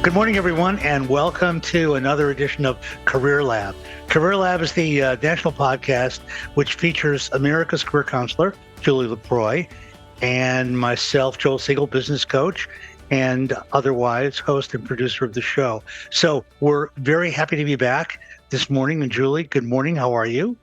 Good morning, everyone, and welcome to another edition of Career Lab. Career Lab is the national podcast which features America's career counselor, Julie LaProy, and myself, Joel Siegel, business coach, and otherwise host and producer of the show. So we're very happy to be back this morning. And Julie, good morning. How are you?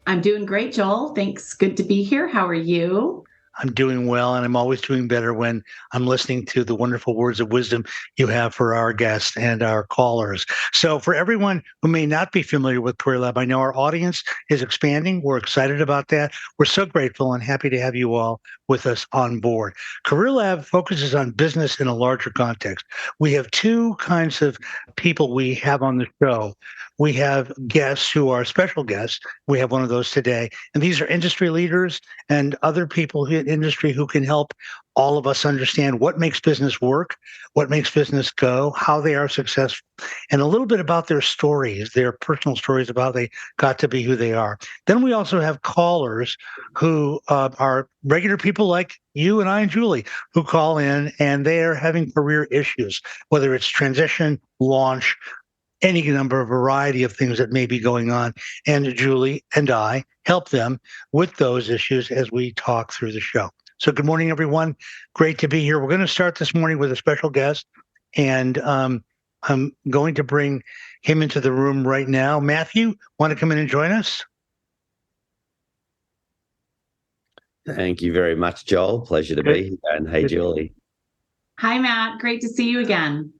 I'm doing great, Joel. Thanks. Good to be here. How are you? I'm doing well, and I'm always doing better when I'm listening to the wonderful words of wisdom you have for our guests and our callers. So for everyone who may not be familiar with Career Lab, I know our audience is expanding. We're excited about that. We're so grateful and happy to have you all with us on board. Career Lab focuses on business in a larger context. We have two kinds of people we have on the show. We have guests who are special guests. We have one of those today. And these are industry leaders and other people in industry who can help all of us understand what makes business work, what makes business go, how they are successful, and a little bit about their stories, their personal stories about how they got to be who they are. Then we also have callers who are regular people like you and I and Julie who call in, and they are having career issues, whether it's transition, launch, any number of variety of things that may be going on. And Julie and I help them with those issues as we talk through the show. So good morning, everyone. Great to be here. We're going to start this morning with a special guest, and I'm going to bring him into the room right now. Matthew, want to come in and join us? Thank you very much, Joel. Pleasure to be here. And hey, Julie. Hi, Matt. Great to see you again.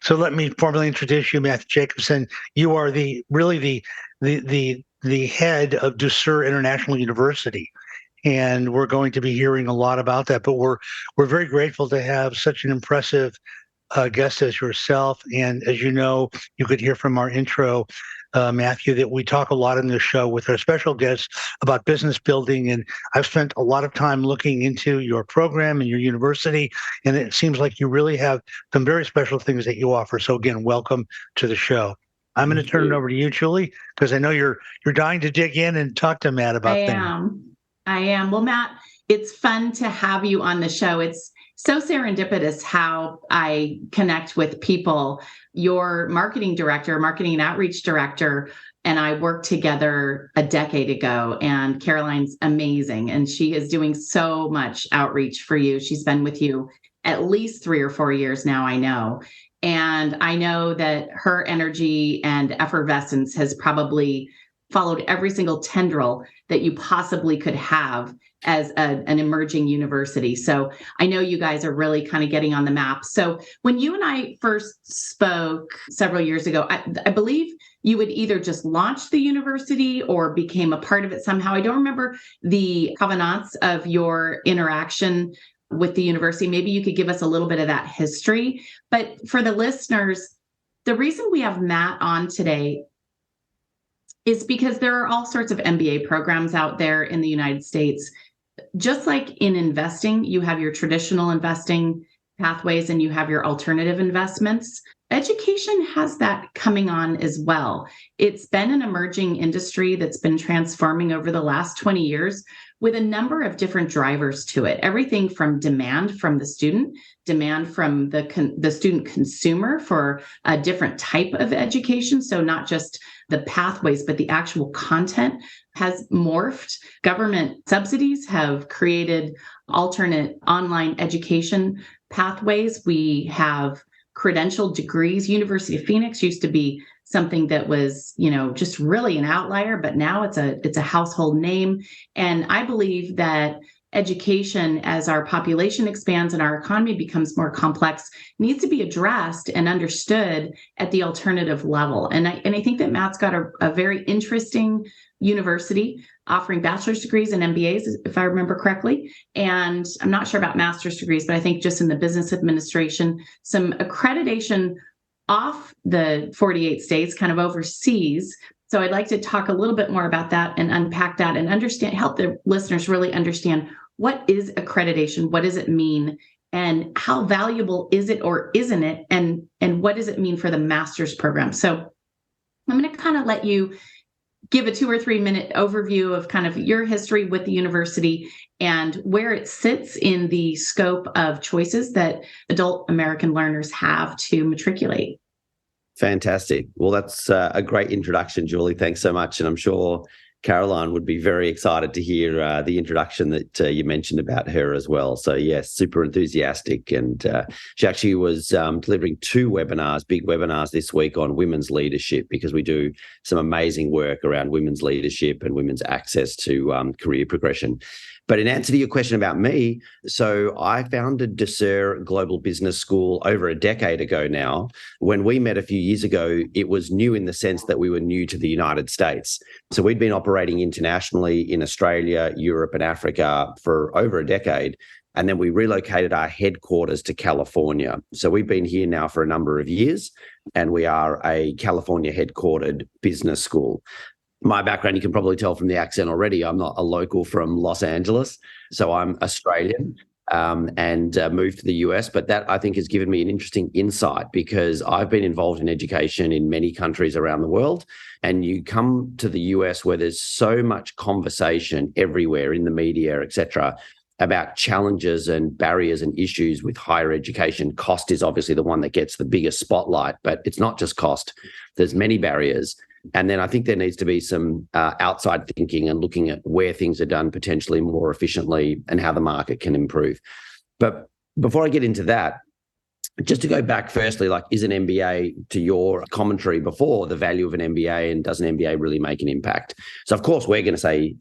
So let me formally introduce you, Matthew Jacobson. You are the head of Ducere University, and we're going to be hearing a lot about that. But we're very grateful to have such an impressive guest as yourself. And as you know, you could hear from our intro, Matthew, that we talk a lot in this show with our special guests about business building. And I've spent a lot of time looking into your program and your university, and it seems like you really have some very special things that you offer. So again, welcome to the show. I'm going to turn it over to you, Julie, because I know you're dying to dig in and talk to Matt about things. I am. Well, Matt, it's fun to have you on the show. It's so serendipitous how I connect with people. Your marketing director, marketing and outreach director, and I worked together a decade ago, and Caroline's amazing. And she is doing so much outreach for you. She's been with you at least 3 or 4 years now, I know. And I know that her energy and effervescence has probably followed every single tendril that you possibly could have as an emerging university. So I know you guys are really kind of getting on the map. So when you and I first spoke several years ago, I believe you would either just launch the university or became a part of it somehow. I don't remember the provenance of your interaction with the university. Maybe you could give us a little bit of that history. But for the listeners, the reason we have Matt on today is because there are all sorts of MBA programs out there in the United States. Just like in investing, you have your traditional investing pathways and you have your alternative investments. Education has that coming on as well. It's been an emerging industry that's been transforming over the last 20 years with a number of different drivers to it. Everything from demand from the student, demand from the student consumer for a different type of education. So not just the pathways, but the actual content has morphed. Government subsidies have created alternate online education pathways. We have credentialed degrees. University of Phoenix used to be something that was, just really an outlier, but now it's a household name. And I believe that education, as our population expands and our economy becomes more complex, needs to be addressed and understood at the alternative level. And I think that Matt's got a very interesting university offering bachelor's degrees and MBAs, if I remember correctly. And I'm not sure about master's degrees, but I think just in the business administration, some accreditation off the 48 states, kind of overseas. So I'd like to talk a little bit more about that and unpack that and help the listeners really understand what is accreditation, what does it mean, and how valuable is it or isn't it, and what does it mean for the master's program. So I'm going to kind of let you give a 2 or 3 minute overview of kind of your history with the university and where it sits in the scope of choices that adult American learners have to matriculate. Fantastic. Well, that's a great introduction, Julie. Thanks so much. And I'm sure Caroline would be very excited to hear the introduction that you mentioned about her as well. So, yes, super enthusiastic. And she actually was delivering 2 webinars, big webinars this week on women's leadership, because we do some amazing work around women's leadership and women's access to career progression. But in answer to your question about me, so I founded Ducere Global Business School over a decade ago now. When we met a few years ago, it was new in the sense that we were new to the United States. So we'd been operating internationally in Australia, Europe, and Africa for over a decade. And then we relocated our headquarters to California. So we've been here now for a number of years, and we are a California headquartered business school. My background, you can probably tell from the accent already, I'm not a local from Los Angeles. So I'm Australian and moved to the US. But that, I think, has given me an interesting insight, because I've been involved in education in many countries around the world. And you come to the US where there's so much conversation everywhere in the media, et cetera, about challenges and barriers and issues with higher education. Cost is obviously the one that gets the biggest spotlight, but it's not just cost. There's many barriers. And then I think there needs to be some outside thinking and looking at where things are done potentially more efficiently and how the market can improve. But before I get into that, just to go back firstly, like, is an MBA, to your commentary before, the value of an MBA, and does an MBA really make an impact? So of course we're going to say,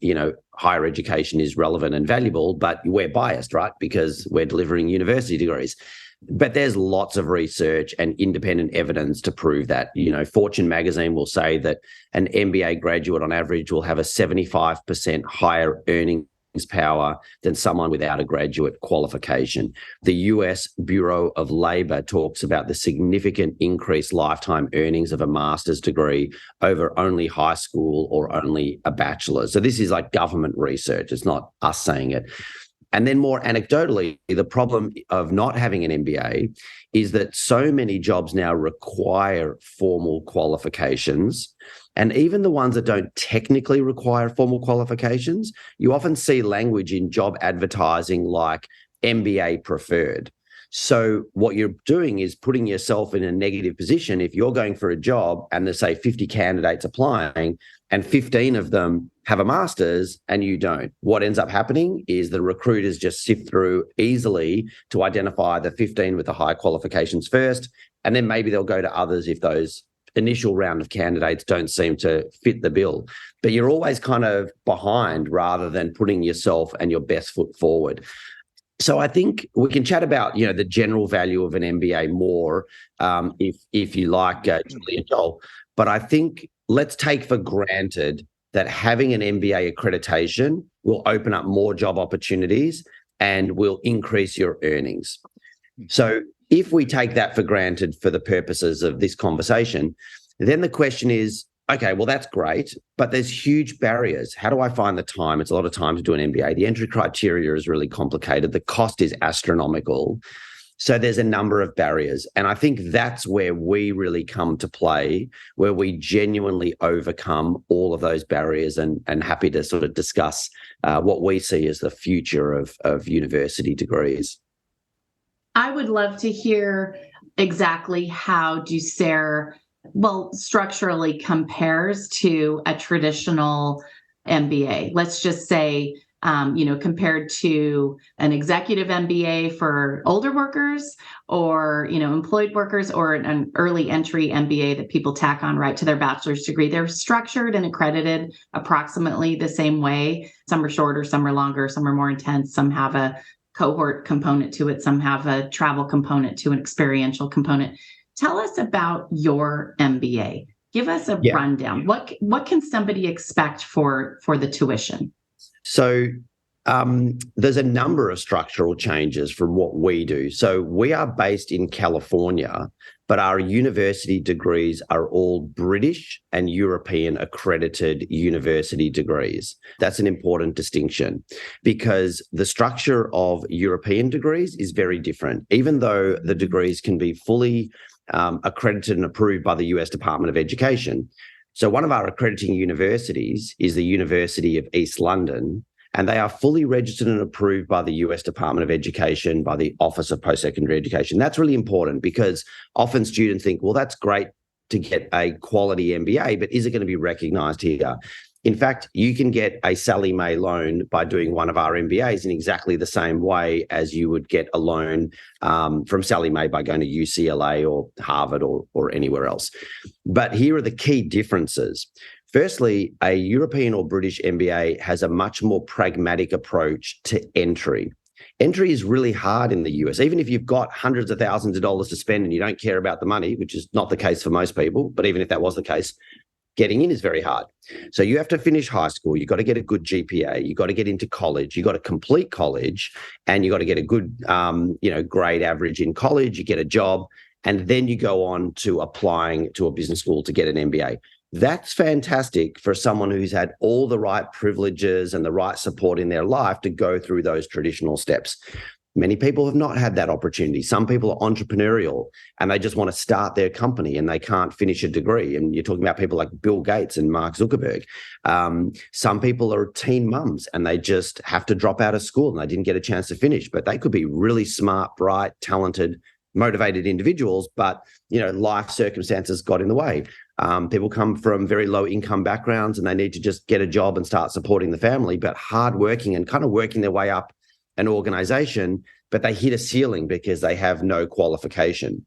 higher education is relevant and valuable, but we're biased, right? Because we're delivering university degrees. But there's lots of research and independent evidence to prove that. Fortune magazine will say that an MBA graduate on average will have a 75% higher earnings power than someone without a graduate qualification. The US Bureau of Labor talks about the significant increased lifetime earnings of a master's degree over only high school or only a bachelor's. So this is like government research. It's not us saying it. And then more anecdotally, the problem of not having an MBA is that so many jobs now require formal qualifications. And even the ones that don't technically require formal qualifications, you often see language in job advertising like MBA preferred. So what you're doing is putting yourself in a negative position. If you're going for a job and there's, say, 50 candidates applying and 15 of them have a master's and you don't, what ends up happening is the recruiters just sift through easily to identify the 15 with the high qualifications first, and then maybe they'll go to others if those initial round of candidates don't seem to fit the bill. But you're always kind of behind rather than putting yourself and your best foot forward. So I think we can chat about, the general value of an MBA more, if you like, Julie and Joel. But I think let's take for granted that having an MBA accreditation will open up more job opportunities and will increase your earnings. So if we take that for granted for the purposes of this conversation, then the question is, okay, well, that's great, but there's huge barriers. How do I find the time? It's a lot of time to do an MBA. The entry criteria is really complicated. The cost is astronomical. So there's a number of barriers. And I think that's where we really come to play, where we genuinely overcome all of those barriers, and happy to sort of discuss what we see as the future of university degrees. I would love to hear exactly how Ducere, structurally compares to a traditional MBA. Let's just say, compared to an executive MBA for older workers, or, employed workers, or an early entry MBA that people tack on right to their bachelor's degree. They're structured and accredited approximately the same way. Some are shorter, some are longer, some are more intense, some have a cohort component to it, some have a travel component to an experiential component. Tell us about your MBA. Give us a rundown. What can somebody expect for the tuition? So there's a number of structural changes from what we do. So we are based in California, but our university degrees are all British and European accredited university degrees. That's an important distinction, because the structure of European degrees is very different. Even though the degrees can be fully accredited and approved by the US Department of Education, So one of our accrediting universities is the University of East London, and they are fully registered and approved by the US Department of Education, by the Office of Post-Secondary Education. That's really important because often students think, well, that's great to get a quality MBA, but is it going to be recognized here? In fact, you can get a Sallie Mae loan by doing one of our MBAs in exactly the same way as you would get a loan from Sallie Mae by going to UCLA or Harvard or anywhere else. But here are the key differences. Firstly, a European or British MBA has a much more pragmatic approach to entry. Entry is really hard in the US. Even if you've got hundreds of thousands of dollars to spend and you don't care about the money, which is not the case for most people, but even if that was the case, getting in is very hard. So you have to finish high school. You've got to get a good GPA. You've got to get into college. You've got to complete college, and you've got to get a good grade average in college. You get a job, and then you go on to applying to a business school to get an MBA. That's fantastic for someone who's had all the right privileges and the right support in their life to go through those traditional steps. Many people have not had that opportunity. Some people are entrepreneurial and they just want to start their company and they can't finish a degree. And you're talking about people like Bill Gates and Mark Zuckerberg. Some people are teen mums and they just have to drop out of school and they didn't get a chance to finish, but they could be really smart, bright, talented, motivated individuals, but life circumstances got in the way. People come from very low income backgrounds and they need to just get a job and start supporting the family, but hardworking and kind of working their way up an organization, but they hit a ceiling because they have no qualification.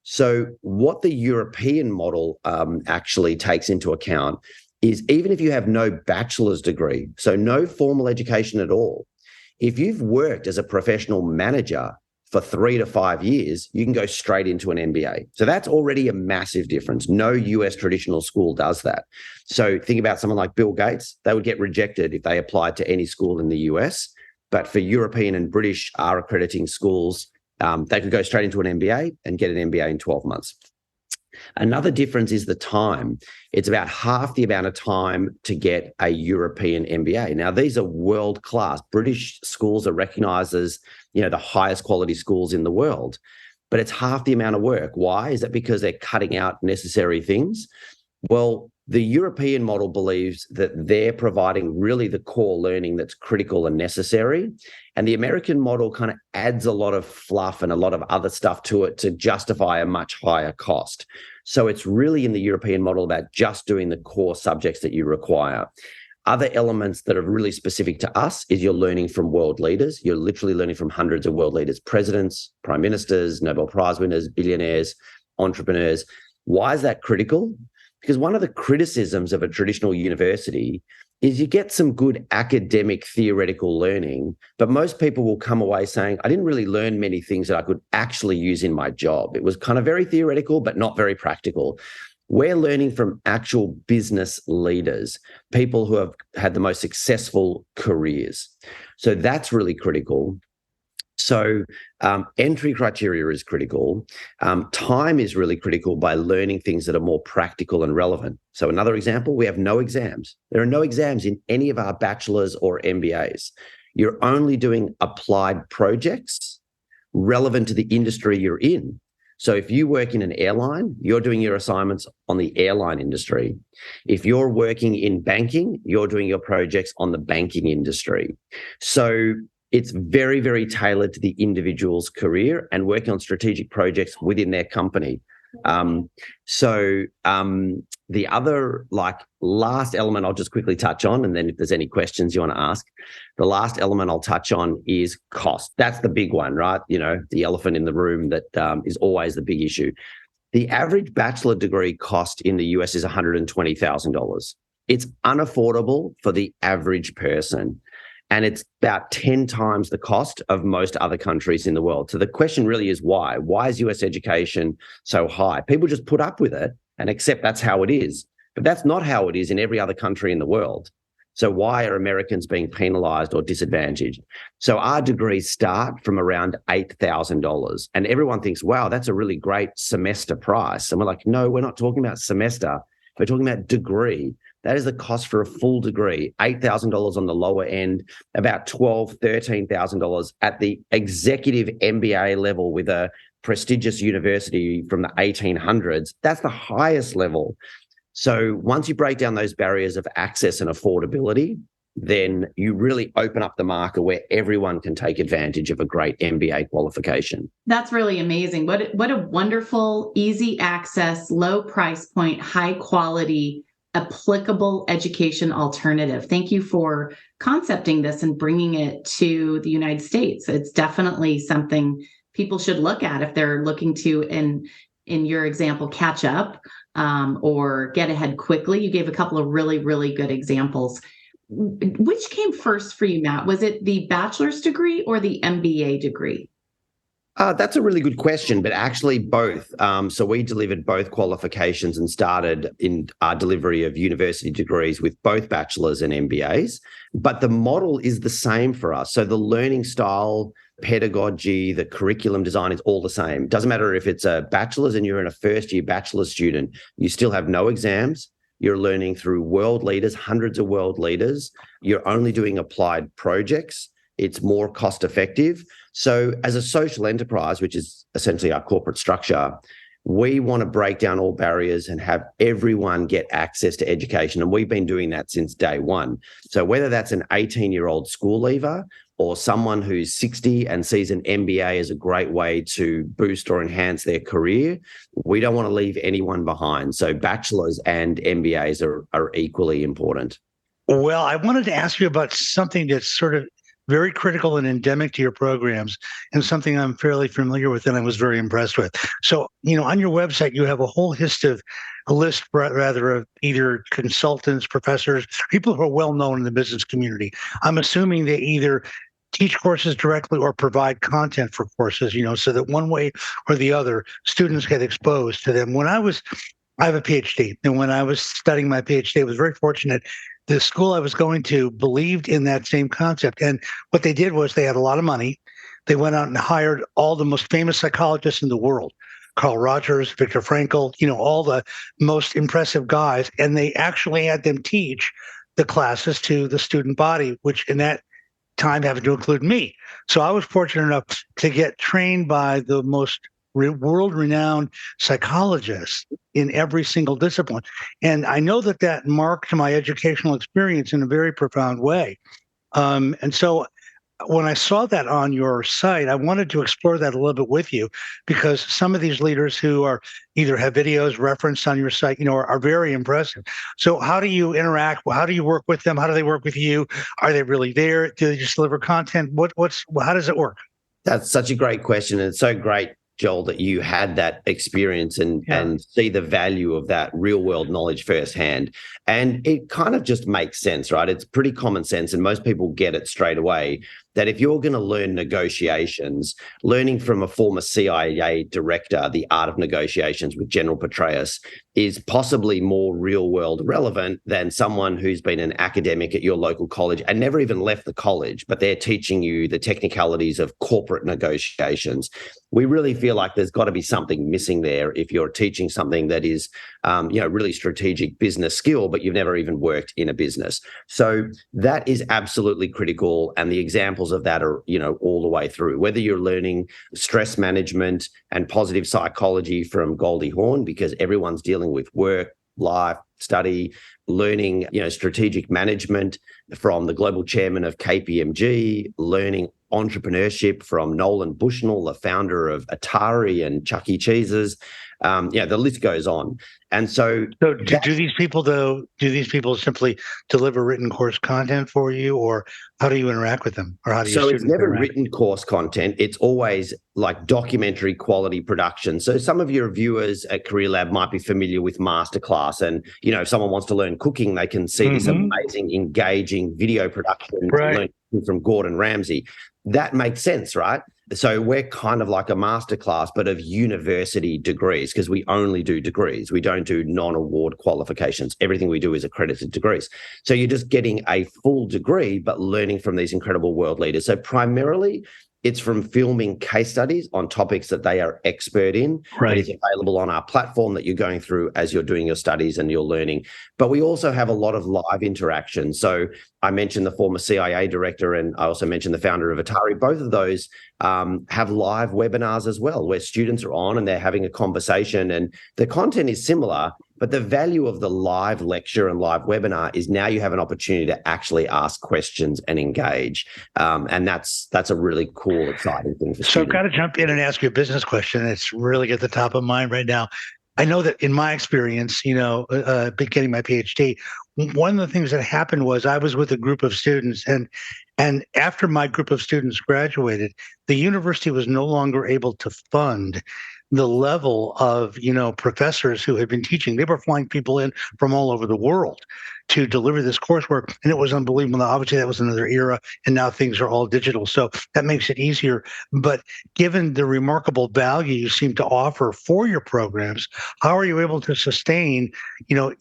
So what the European model actually takes into account is even if you have no bachelor's degree, so no formal education at all, if you've worked as a professional manager for 3 to 5 years, you can go straight into an MBA. So that's already a massive difference. No US traditional school does that. So think about someone like Bill Gates. They would get rejected if they applied to any school in the US. But for European and British R accrediting schools, they could go straight into an MBA and get an MBA in 12 months. Another difference is the time. It's about half the amount of time to get a European MBA. Now, these are world-class. British schools are recognized as, the highest quality schools in the world, but it's half the amount of work. Why? Is that because they're cutting out necessary things? Well, the European model believes that they're providing really the core learning that's critical and necessary. And the American model kind of adds a lot of fluff and a lot of other stuff to it to justify a much higher cost. So it's really in the European model about just doing the core subjects that you require. Other elements that are really specific to us is you're learning from world leaders. You're literally learning from hundreds of world leaders, presidents, prime ministers, Nobel Prize winners, billionaires, entrepreneurs. Why is that critical? Because one of the criticisms of a traditional university is you get some good academic theoretical learning, but most people will come away saying, I didn't really learn many things that I could actually use in my job. It was kind of very theoretical, but not very practical. We're learning from actual business leaders, people who have had the most successful careers. So that's really critical. So entry criteria is critical. Time is really critical by learning things that are more practical and relevant. So another example, we have no exams. There are no exams in any of our bachelor's or MBAs. You're only doing applied projects relevant to the industry you're in. So if you work in an airline, you're doing your assignments on the airline industry. If you're working in banking, you're doing your projects on the banking industry. So it's very, very tailored to the individual's career and working on strategic projects within their company. The other last element I'll just quickly touch on, and then if there's any questions you want to ask, the last element I'll touch on is cost. That's the big one, right? The elephant in the room that is always the big issue. The average bachelor degree cost in the US is $120,000. It's unaffordable for the average person. And it's about 10 times the cost of most other countries in the world. So the question really is why? Why is US education so high? People just put up with it and accept that's how it is. But that's not how it is in every other country in the world. So why are Americans being penalized or disadvantaged? So our degrees start from around $8,000. And everyone thinks, wow, that's a really great semester price. And we're like, no, we're not talking about semester. We're talking about degree. That is the cost for a full degree, $8,000 on the lower end, about $12,000, $13,000 at the executive MBA level with a prestigious university from the 1800s. That's the highest level. So once you break down those barriers of access and affordability, then you really open up the market where everyone can take advantage of a great MBA qualification. That's really amazing. What a wonderful, easy access, low price point, high quality, applicable education alternative. Thank you for concepting this and bringing it to the United States. It's definitely something people should look at if they're looking to, in your example, catch up or get ahead quickly. You gave a couple of really, really good examples. Which came first for you, Matt? Was it the bachelor's degree or the MBA degree? That's a really good question, but actually both. So we delivered both qualifications and started in our delivery of university degrees with both bachelor's and MBAs. But the model is the same for us. So the learning style, pedagogy, the curriculum design is all the same. It doesn't matter if it's a bachelor's and you're in a first-year bachelor's student, you still have no exams. You're learning through world leaders, hundreds of world leaders. You're only doing applied projects. It's more cost effective. So as a social enterprise, which is essentially our corporate structure, we want to break down all barriers and have everyone get access to education. And we've been doing that since day one. So whether that's an 18-year-old school leaver or someone who's 60 and sees an MBA as a great way to boost or enhance their career, we don't want to leave anyone behind. So bachelors and MBAs are equally important. Well, I wanted to ask you about something that's sort of very critical and endemic to your programs, and something I'm fairly familiar with and I was very impressed with. So, on your website, you have a whole list of either consultants, professors, people who are well known in the business community. I'm assuming they either teach courses directly or provide content for courses, so that one way or the other, students get exposed to them. I have a PhD, and when I was studying my PhD, I was very fortunate. The school I was going to believed in that same concept. And what they did was they had a lot of money. They went out and hired all the most famous psychologists in the world, Carl Rogers, Viktor Frankl, all the most impressive guys. And they actually had them teach the classes to the student body, which in that time happened to include me. So I was fortunate enough to get trained by the most world-renowned psychologists in every single discipline. And I know that marked my educational experience in a very profound way. And so when I saw that on your site, I wanted to explore that a little bit with you, because some of these leaders who are either have videos referenced on your site, are very impressive. So how do you interact? How do you work with them? How do they work with you? Are they really there? Do they just deliver content? How does it work? That's such a great question. And it's so great, Joel, that you had that experience and see the value of that real world knowledge firsthand. And it kind of just makes sense, right? It's pretty common sense, and most people get it straight away, that if you're going to learn negotiations, learning from a former CIA director, the art of negotiations with General Petraeus, is possibly more real world relevant than someone who's been an academic at your local college and never even left the college, but they're teaching you the technicalities of corporate negotiations. We really feel like there's got to be something missing there if you're teaching something that is, really strategic business skill, but you've never even worked in a business. So that is absolutely critical. And the examples of that are, all the way through, whether you're learning stress management and positive psychology from Goldie Hawn, because everyone's dealing with work, life, study, learning, strategic management from the global chairman of KPMG, learning entrepreneurship from Nolan Bushnell, the founder of Atari and Chuck E. Cheese's. The list goes on. And so do these people simply deliver written course content for you, or how do you interact with them? Or how do you? So it's never written course content. It's always like documentary quality production. So some of your viewers at Career Lab might be familiar with Masterclass, and if someone wants to learn cooking, they can see this amazing, engaging video production learning from Gordon Ramsay. That makes sense, right? So we're kind of like a masterclass, but of university degrees, because we only do degrees. We don't do non-award qualifications. Everything we do is accredited degrees. So you're just getting a full degree, but learning from these incredible world leaders. So primarily, it's from filming case studies on topics that they are expert in. Right. It is available on our platform that you're going through as you're doing your studies and you're learning. But we also have a lot of live interaction. So I mentioned the former CIA director, and I also mentioned the founder of Atari. Both of those have live webinars as well, where students are on and they're having a conversation, and the content is similar, But the value of the live lecture and live webinar is now you have an opportunity to actually ask questions and engage. And that's a really cool, exciting thing for students. So I've got to jump in and ask you a business question. It's really at the top of mind right now. I know that in my experience, getting my PhD, one of the things that happened was I was with a group of students, and after my group of students graduated, the university was no longer able to fund the level of professors who had been teaching. They were flying people in from all over the world to deliver this coursework, and it was unbelievable. Now, obviously, that was another era, and now things are all digital, so that makes it easier. But given the remarkable value you seem to offer for your programs, how are you able to sustain,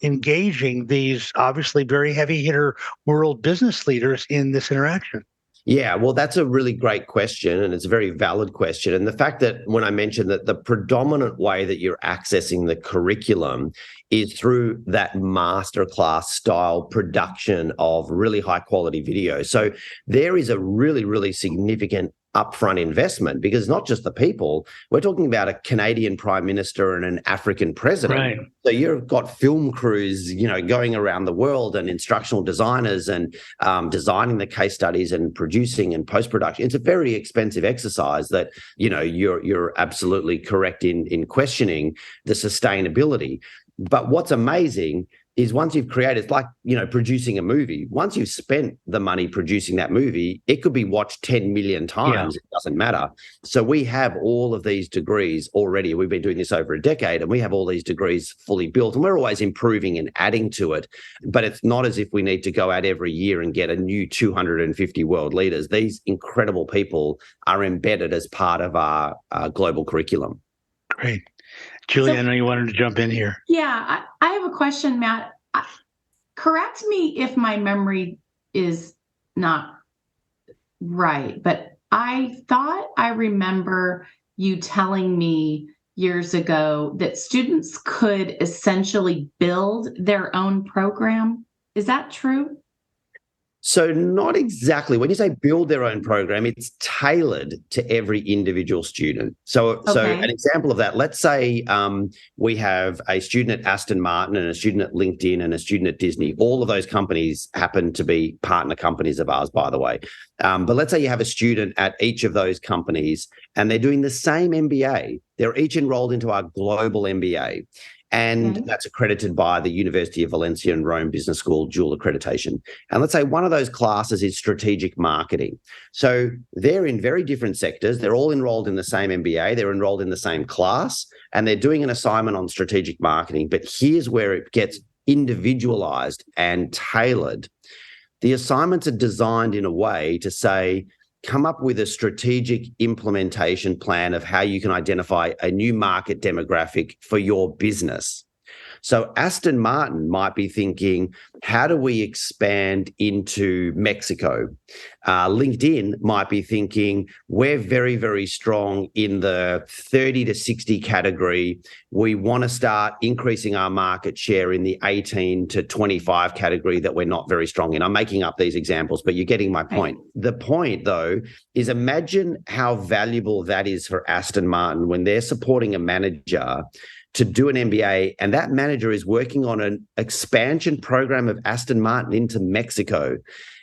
engaging these obviously very heavy hitter world business leaders in this interaction? Yeah, well, that's a really great question, and it's a very valid question. And the fact that when I mentioned that the predominant way that you're accessing the curriculum is through that masterclass style production of really high quality video. So there is a really, really significant upfront investment, because not just the people, we're talking about a Canadian prime minister and an African president. Right. So you've got film crews, going around the world, and instructional designers, and designing the case studies and producing and post-production. It's a very expensive exercise that, you're absolutely correct in questioning the sustainability. But what's amazing is once you've created, it's like, producing a movie. Once you've spent the money producing that movie, it could be watched 10 million times. Yeah. It doesn't matter. So we have all of these degrees already. We've been doing this over a decade, and we have all these degrees fully built, and we're always improving and adding to it. But it's not as if we need to go out every year and get a new 250 world leaders. These incredible people are embedded as part of our global curriculum. Great. Julie, I know you wanted to jump in here. Yeah, I have a question, Matt. Correct me if my memory is not right, but I thought I remember you telling me years ago that students could essentially build their own program. Is that true? So not exactly. When you say build their own program, it's tailored to every individual student. So an example of that, let's say we have a student at Aston Martin and a student at LinkedIn and a student at Disney. All of those companies happen to be partner companies of ours, by the way. But let's say you have a student at each of those companies and they're doing the same MBA. They're each enrolled into our global MBA. And that's accredited by the University of Valencia and Rome Business School dual accreditation. And let's say one of those classes is strategic marketing. So they're in very different sectors. They're all enrolled in the same MBA. They're enrolled in the same class, and they're doing an assignment on strategic marketing. But here's where it gets individualized and tailored. The assignments are designed in a way to say, come up with a strategic implementation plan of how you can identify a new market demographic for your business. So Aston Martin might be thinking, how do we expand into Mexico? LinkedIn might be thinking, we're very, very strong in the 30 to 60 category. We want to start increasing our market share in the 18 to 25 category that we're not very strong in. I'm making up these examples, but you're getting my point. Right. The point, though, is imagine how valuable that is for Aston Martin when they're supporting a manager to do an MBA, and that manager is working on an expansion program of Aston Martin into Mexico,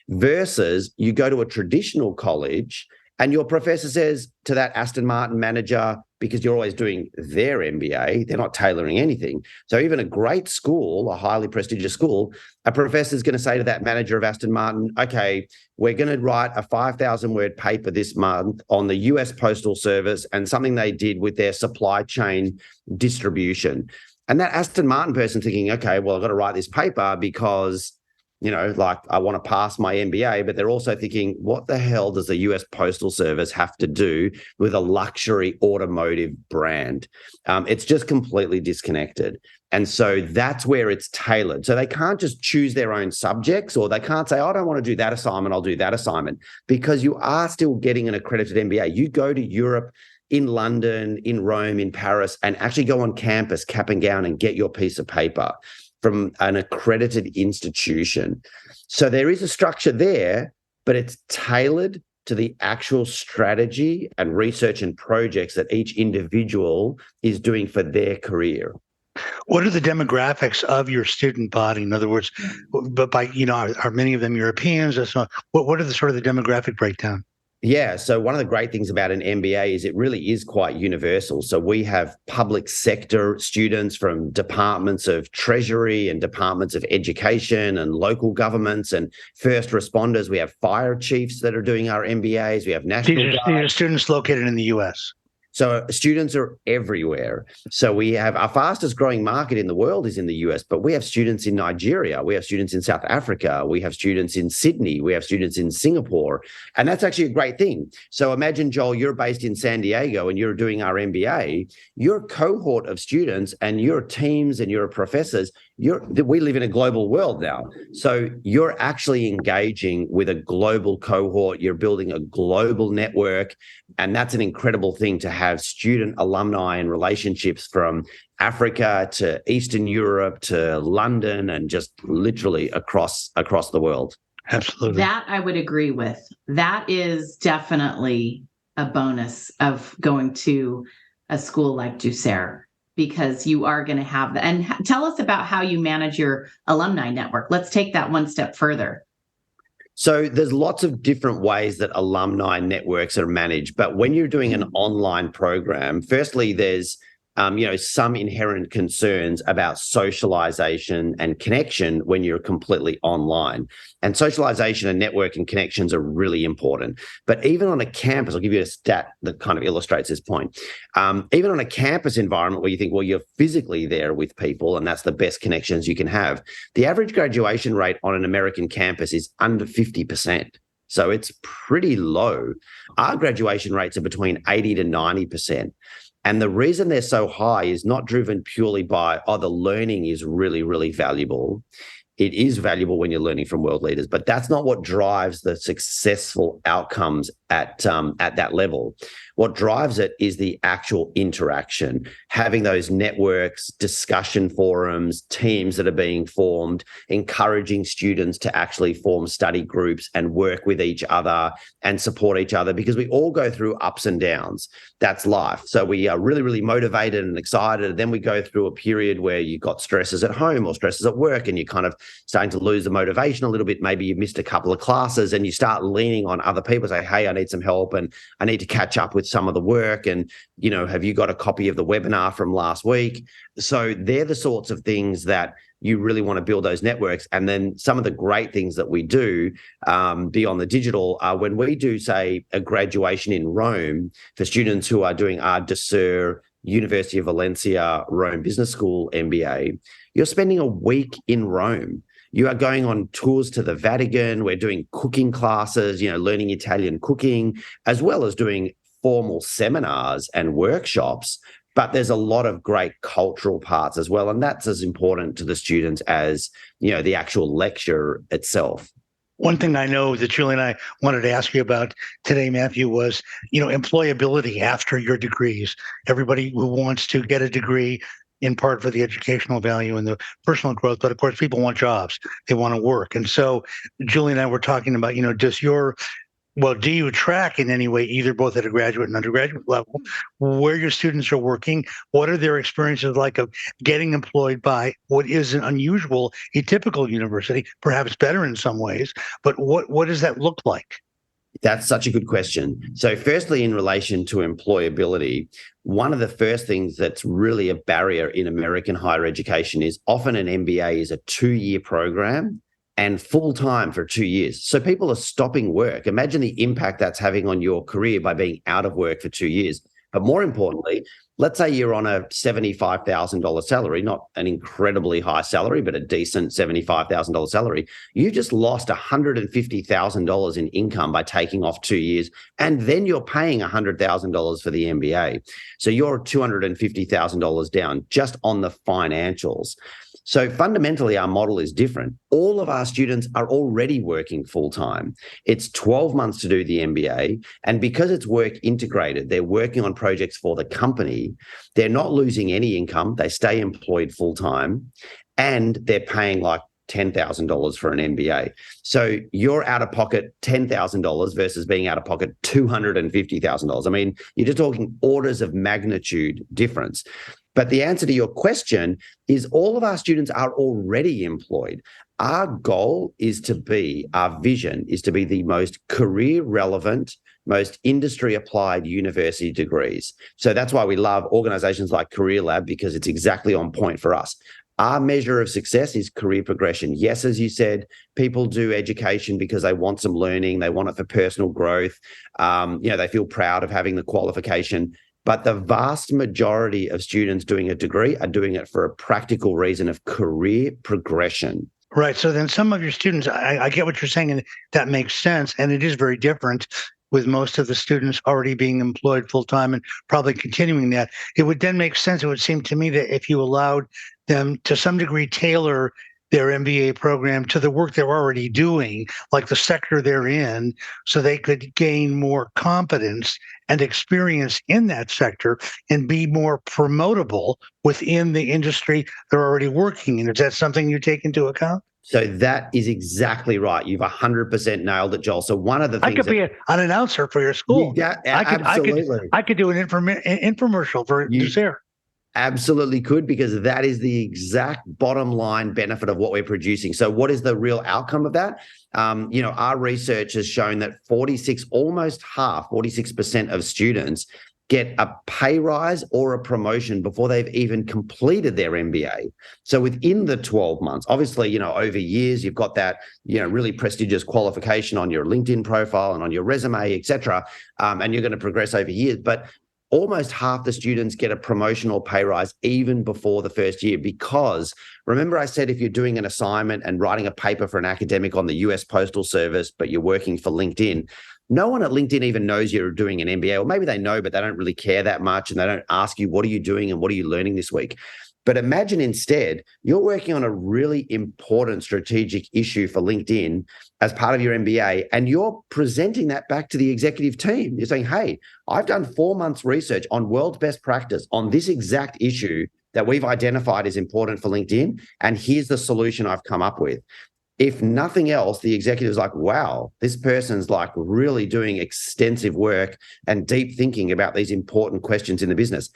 versus you go to a traditional college and your professor says to that Aston Martin manager, because you're always doing their MBA, they're not tailoring anything. So even a great school, a highly prestigious school, a professor is going to say to that manager of Aston Martin, okay, we're going to write a 5,000-word paper this month on the US Postal Service and something they did with their supply chain distribution. And that Aston Martin person thinking, okay, well, I've got to write this paper because I want to pass my MBA, but they're also thinking, what the hell does the US Postal Service have to do with a luxury automotive brand? It's just completely disconnected. And so that's where it's tailored. So they can't just choose their own subjects, or they can't say, I don't want to do that assignment, I'll do that assignment, because you are still getting an accredited MBA. You go to Europe, in London, in Rome, in Paris, and actually go on campus, cap and gown, and get your piece of paper from an accredited institution. So there is a structure there, but it's tailored to the actual strategy and research and projects that each individual is doing for their career. What are the demographics of your student body? In other words, but by, are many of them Europeans? What are the sort of the demographic breakdown? Yeah. So one of the great things about an MBA is it really is quite universal. So we have public sector students from departments of treasury and departments of education and local governments and first responders. We have fire chiefs that are doing our MBAs. We have national These are students located in the U.S. So students are everywhere. So we have our fastest growing market in the world is in the US, but we have students in Nigeria. We have students in South Africa. We have students in Sydney. We have students in Singapore. And that's actually a great thing. So imagine, Joel, you're based in San Diego and you're doing our MBA. Your cohort of students and your teams and your professors, we live in a global world now. So you're actually engaging with a global cohort. You're building a global network. And that's an incredible thing to have student alumni and relationships from Africa to Eastern Europe to London and just literally across the world. Absolutely. That I would agree with. That is definitely a bonus of going to a school like Ducere, because you are going to have that. And tell us about how you manage your alumni network. Let's take that one step further. So there's lots of different ways that alumni networks are managed. But when you're doing an online program, firstly, there's some inherent concerns about socialization and connection when you're completely online. And socialization and network and connections are really important. But even on a campus, I'll give you a stat that kind of illustrates this point. Even on a campus environment where you think, well, you're physically there with people and that's the best connections you can have, the average graduation rate on an American campus is under 50%. So it's pretty low. Our graduation rates are between 80 to 90%. And the reason they're so high is not driven purely by, the learning is really, really valuable. It is valuable when you're learning from world leaders, but that's not what drives the successful outcomes at that level. What drives it is the actual interaction, having those networks, discussion forums, teams that are being formed, encouraging students to actually form study groups and work with each other and support each other, because we all go through ups and downs. That's life. So we are really, really motivated and excited. Then we go through a period where you've got stresses at home or stresses at work and you're kind of starting to lose the motivation a little bit. Maybe you've missed a couple of classes and you start leaning on other people, say, hey, I need some help and I need to catch up with some of the work. And, have you got a copy of the webinar from last week? So they're the sorts of things that you really want to build those networks. And then some of the great things that we do beyond the digital are when we do, say, a graduation in Rome for students who are doing our Ducere University of Valencia Rome Business School MBA, you're spending a week in Rome. You are going on tours to the Vatican. We're doing cooking classes, learning Italian cooking, as well as doing formal seminars and workshops. But there's a lot of great cultural parts as well. And that's as important to the students as, the actual lecture itself. One thing I know that Julie and I wanted to ask you about today, Matthew, was, employability after your degrees. Everybody who wants to get a degree, in part for the educational value and the personal growth, but of course, people want jobs. They want to work. And so Julie and I were talking about, do you track in any way, either both at a graduate and undergraduate level, where your students are working? What are their experiences like of getting employed by what is an unusual, atypical university, perhaps better in some ways, but what does that look like? That's such a good question. So firstly, in relation to employability, one of the first things that's really a barrier in American higher education is often an MBA is a 2-year program and full-time for 2 years. So people are stopping work. Imagine the impact that's having on your career by being out of work for 2 years. But more importantly, let's say you're on a $75,000 salary, not an incredibly high salary, but a decent $75,000 salary. You just lost $150,000 in income by taking off 2 years, and then you're paying $100,000 for the MBA. So you're $250,000 down just on the financials. So fundamentally, our model is different. All of our students are already working full-time. It's 12 months to do the MBA. And because it's work integrated, they're working on projects for the company. They're not losing any income. They stay employed full-time. And they're paying like $10,000 for an MBA. So you're out of pocket $10,000 versus being out of pocket $250,000. I mean, you're just talking orders of magnitude difference. But the answer to your question is all of our students are already employed. Our goal is to be, our vision is to be the most career relevant, most industry applied university degrees. So that's why we love organizations like Career Lab, because it's exactly on point for us. Our measure of success is career progression. Yes, as you said, people do education because they want some learning. They want it for personal growth. They feel proud of having the qualification. But the vast majority of students doing a degree are doing it for a practical reason of career progression. Right. So then some of your students, I get what you're saying, and that makes sense. And it is very different with most of the students already being employed full-time and probably continuing that. It would then make sense, it would seem to me, that if you allowed them to some degree tailor their MBA program to the work they're already doing, like the sector they're in, so they could gain more competence and experience in that sector and be more promotable within the industry they're already working in. Is that something you take into account? So that is exactly right. You've 100% nailed it, Joel. So one of the things I could be an announcer for your school. Yeah, absolutely. I could do an infomercial for Ducere. Absolutely could, because that is the exact bottom line benefit of what we're producing. So what is the real outcome of that? Our research has shown that 46% of students get a pay rise or a promotion before they've even completed their MBA. So within the 12 months, obviously, over years, you've got that, really prestigious qualification on your LinkedIn profile and on your resume, et cetera, and you're going to progress over years. But almost half the students get a promotion or pay rise even before the first year, because remember I said if you're doing an assignment and writing a paper for an academic on the US Postal Service, but you're working for LinkedIn, no one at LinkedIn even knows you're doing an MBA, or maybe they know, but they don't really care that much, and they don't ask you, what are you doing and what are you learning this week? But imagine instead, you're working on a really important strategic issue for LinkedIn as part of your MBA, and you're presenting that back to the executive team. You're saying, hey, I've done 4 months research on world's best practice on this exact issue that we've identified as important for LinkedIn, and here's the solution I've come up with. If nothing else, the executive's like, wow, this person's like really doing extensive work and deep thinking about these important questions in the business.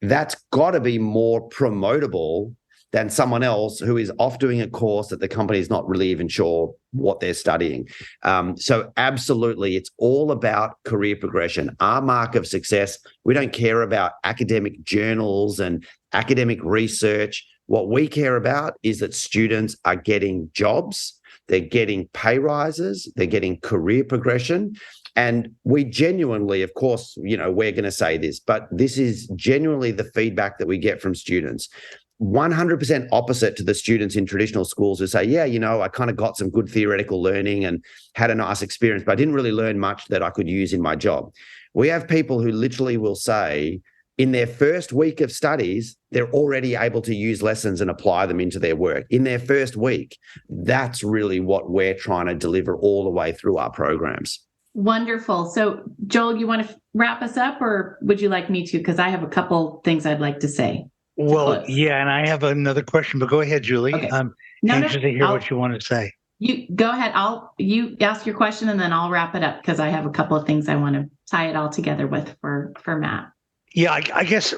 That's got to be more promotable than someone else who is off doing a course that the company is not really even sure what they're studying. So absolutely, it's all about career progression. Our mark of success, we don't care about academic journals and academic research. What we care about is that students are getting jobs, they're getting pay rises, they're getting career progression. And we genuinely, of course, we're going to say this, but this is genuinely the feedback that we get from students. 100% opposite to the students in traditional schools who say, yeah, I kind of got some good theoretical learning and had a nice experience, but I didn't really learn much that I could use in my job. We have people who literally will say, in their first week of studies, they're already able to use lessons and apply them into their work. In their first week, that's really what we're trying to deliver all the way through our programs. Wonderful. So, Joel, you want to wrap us up, or would you like me to? Because I have a couple things I'd like to say. Well, yeah, and I have another question, but go ahead, Julie. Okay. I'm anxious to hear what you want to say. You go ahead. You ask your question, and then I'll wrap it up, because I have a couple of things I want to tie it all together with for Matt. Yeah, I guess,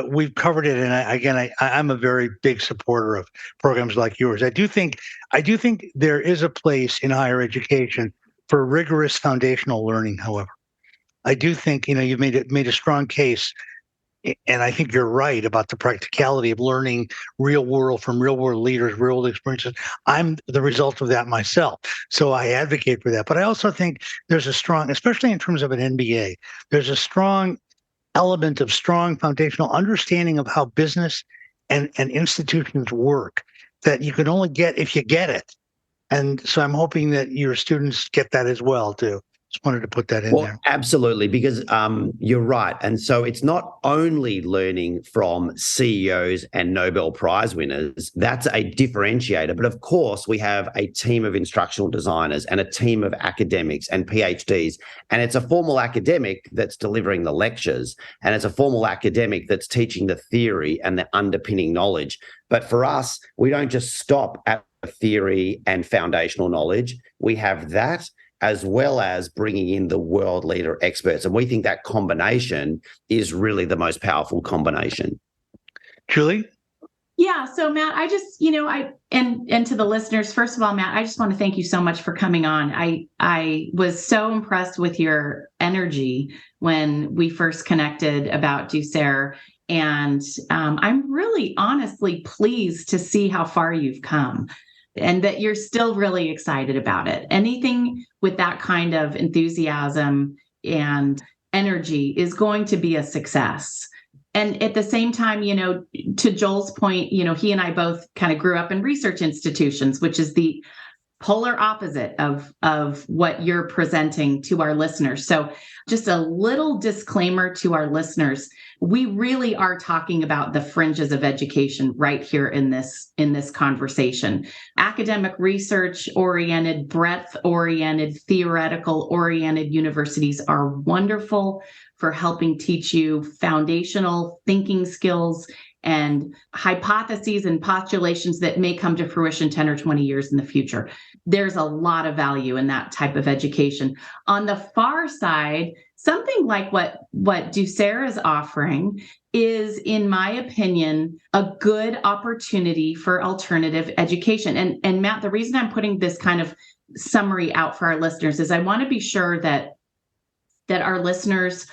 we've covered it. And I'm a very big supporter of programs like yours. I do think there is a place in higher education for rigorous foundational learning. However, I do think, you've made a strong case, and I think you're right about the practicality of learning from real world leaders, real world experiences. I'm the result of that myself, so I advocate for that. But I also think there's a strong, especially in terms of an MBA, there's a strong element of strong foundational understanding of how business and institutions work that you can only get if you get it. And so I'm hoping that your students get that as well, too. Just wanted to put that in there. Absolutely, because you're right. And so it's not only learning from CEOs and Nobel Prize winners. That's a differentiator. But of course, we have a team of instructional designers and a team of academics and PhDs. And it's a formal academic that's delivering the lectures. And it's a formal academic that's teaching the theory and the underpinning knowledge. But for us, we don't just stop at theory and foundational knowledge. We have that, as well as bringing in the world leader experts. And we think that combination is really the most powerful combination. Julie? Yeah. So Matt, I just, and to the listeners, first of all, Matt, I just want to thank you so much for coming on. I was so impressed with your energy when we first connected about Ducere. And I'm really honestly pleased to see how far you've come and that you're still really excited about it. Anything with that kind of enthusiasm and energy is going to be a success. And at the same time, to Joel's point, he and I both kind of grew up in research institutions, which is the polar opposite of what you're presenting to our listeners. So just a little disclaimer to our listeners, we really are talking about the fringes of education right here in this conversation. Academic research oriented, breadth oriented, theoretical oriented universities are wonderful for helping teach you foundational thinking skills and hypotheses and postulations that may come to fruition 10 or 20 years in the future. There's a lot of value in that type of education. On the far side, something like what Ducere is offering is, in my opinion, a good opportunity for alternative education. And Matt, the reason I'm putting this kind of summary out for our listeners is I want to be sure that our listeners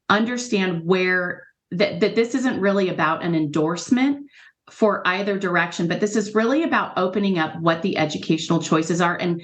understand where that this isn't really about an endorsement for either direction, but this is really about opening up what the educational choices are and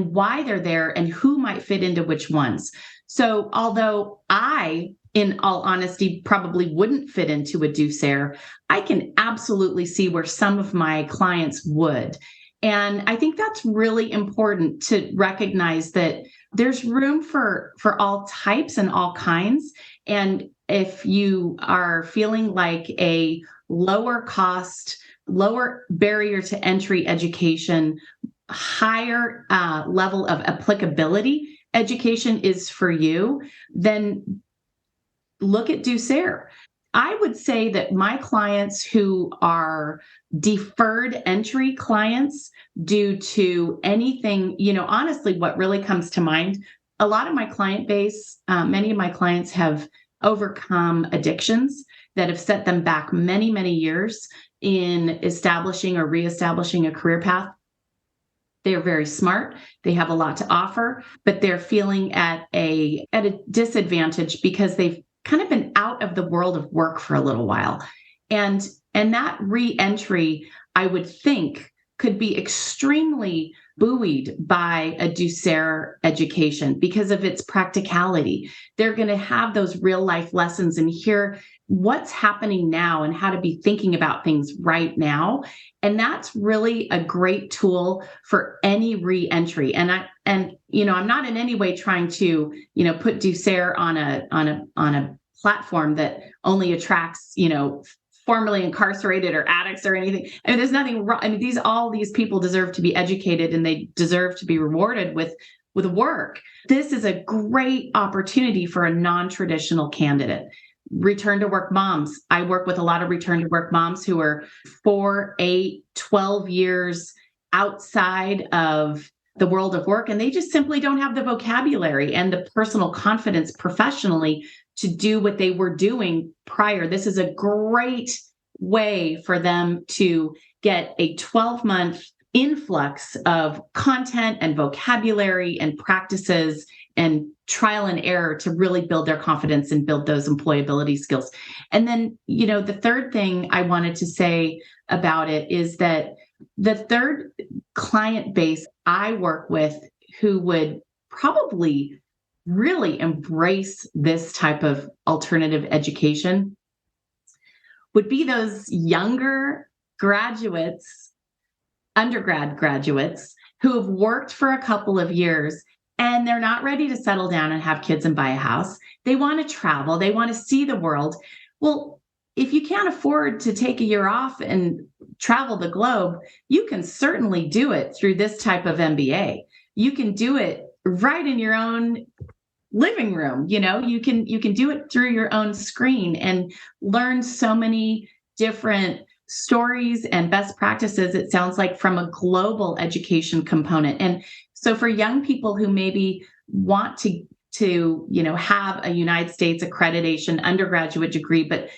why they're there and who might fit into which ones. So although I, in all honesty, probably wouldn't fit into a Ducere, I can absolutely see where some of my clients would. And I think that's really important to recognize that there's room for all types and all kinds. And if you are feeling like a lower cost, lower barrier to entry education, higher level of applicability education is for you, then look at Ducere. I would say that my clients who are deferred entry clients due to anything, honestly, what really comes to mind, a lot of my client base, many of my clients have overcome addictions that have set them back many, many years in establishing or reestablishing a career path. They are very smart. They have a lot to offer, but they're feeling at a disadvantage because they've kind of been out of the world of work for a little while. And that re-entry, I would think, could be extremely buoyed by a Ducere education because of its practicality. They're going to have those real life lessons and hear what's happening now and how to be thinking about things right now. And that's really a great tool for any re-entry. And I'm not in any way trying to, put Ducere on a platform that only attracts, formerly incarcerated or addicts or anything. I mean, there's nothing wrong. I mean, all these people deserve to be educated and they deserve to be rewarded with work. This is a great opportunity for a non-traditional candidate. Return to work moms. I work with a lot of return to work moms who are 4, 8, 12 years outside of the world of work, and they just simply don't have the vocabulary and the personal confidence professionally to do what they were doing prior. This is a great way for them to get a 12-month influx of content and vocabulary and practices and trial and error to really build their confidence and build those employability skills. And then, the third thing I wanted to say about it is that the third client base I work with who would probably really embrace this type of alternative education would be those younger graduates, undergrad graduates who have worked for a couple of years and they're not ready to settle down and have kids and buy a house. They want to travel. They want to see the world. Well, if you can't afford to take a year off and travel the globe, you can certainly do it through this type of MBA. You can do it right in your own living room. You can do it through your own screen and learn so many different stories and best practices, it sounds like, from a global education component. And so for young people who maybe want to have a United States accreditation undergraduate degree, but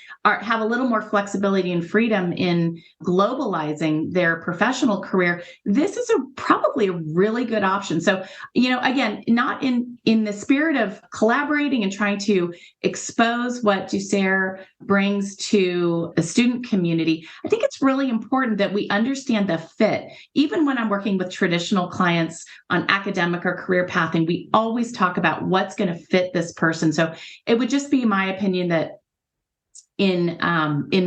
have a little more flexibility and freedom in globalizing their professional career, this is probably a really good option. So, again, not in the spirit of collaborating and trying to expose what Ducere brings to the student community, I think it's really important that we understand the fit. Even when I'm working with traditional clients on academic or career pathing, we always talk about what's going to fit this person. So it would just be my opinion that in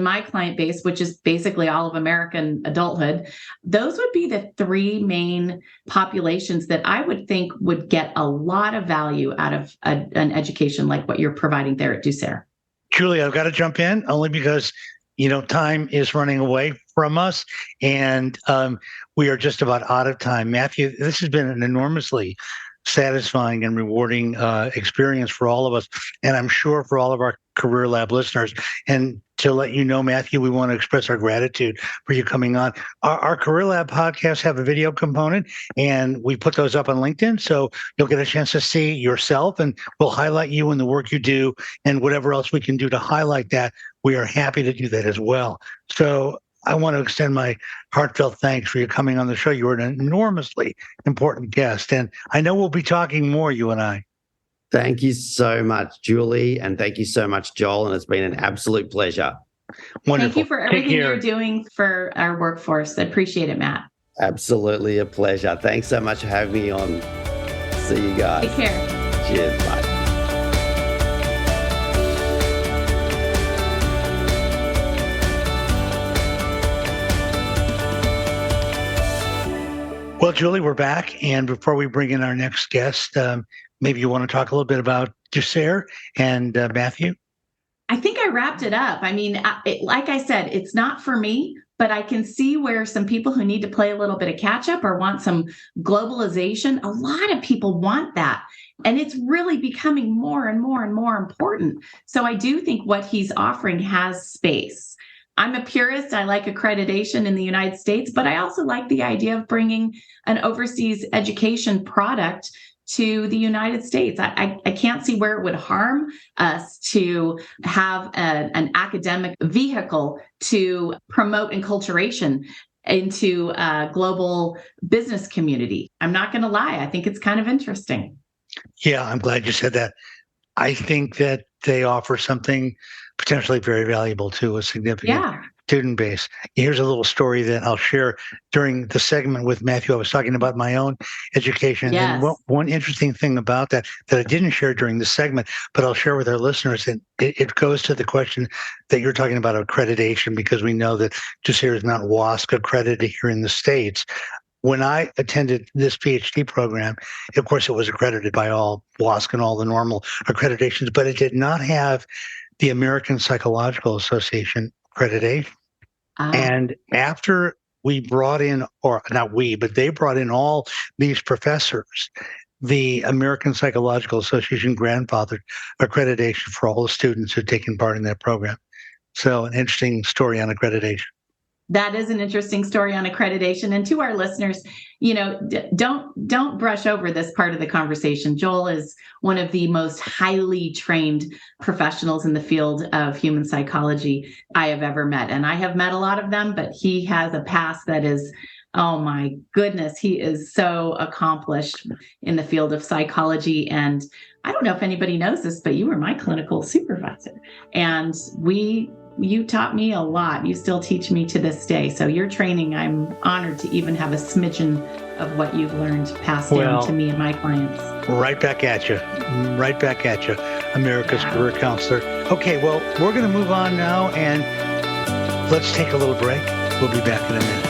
my client base, which is basically all of American adulthood, those would be the three main populations that I would think would get a lot of value out of an education like what you're providing there at Ducere. Julie, I've got to jump in only because, time is running away from us, and we are just about out of time. Matthew, this has been an enormously satisfying and rewarding experience for all of us, and I'm sure for all of our Career Lab listeners. And to let you know, Matthew, we want to express our gratitude for you coming on. Our Career Lab podcasts have a video component, and we put those up on LinkedIn, so you'll get a chance to see yourself, and we'll highlight you and the work you do, and whatever else we can do to highlight that, we are happy to do that as well. So I want to extend my heartfelt thanks for you coming on the show. You were an enormously important guest, and I know we'll be talking more, you and I. Thank you so much, Julie, and thank you so much, Joel, and it's been an absolute pleasure. Wonderful. Thank you for everything you're doing for our workforce. I appreciate it, Matt. Absolutely a pleasure. Thanks so much for having me on. See you guys. Take care. Cheers. Bye. Well, Julie, we're back. And before we bring in our next guest, maybe you want to talk a little bit about Ducere and Matthew? I think I wrapped it up. I mean, like I said, it's not for me, but I can see where some people who need to play a little bit of catch up or want some globalization, a lot of people want that. And it's really becoming more and more and more important. So I do think what he's offering has space. I'm a purist. I like accreditation in the United States, but I also like the idea of bringing an overseas education product to the United States. I can't see where it would harm us to have an academic vehicle to promote enculturation into a global business community. I'm not going to lie. I think it's kind of interesting. Yeah, I'm glad you said that. I think that they offer something potentially very valuable to a significant student base. Here's a little story that I'll share during the segment with Matthew. I was talking about my own education. Yes. And one interesting thing about that I didn't share during the segment, but I'll share with our listeners, and it goes to the question that you're talking about accreditation, because we know that Ducere is not WASC accredited here in the States. When I attended this PhD program, of course, it was accredited by all WASC and all the normal accreditations, but it did not have the American Psychological Association accreditation. And after we brought in, or not we, but they brought in all these professors, the American Psychological Association grandfathered accreditation for all the students who had taken part in that program. So an interesting story on accreditation. That is an interesting story on accreditation. And to our listeners, don't brush over this part of the conversation. Joel is one of the most highly trained professionals in the field of human psychology I have ever met. And I have met a lot of them, but he has a past that is, oh my goodness, he is so accomplished in the field of psychology. And I don't know if anybody knows this, but you were my clinical supervisor. And you taught me a lot. You still teach me to this day. So your training, I'm honored to even have a smidgen of what you've learned passed down to me and my clients. Right back at you. Right back at you, America's Career Counselor. Okay, well, we're going to move on now, and let's take a little break. We'll be back in a minute.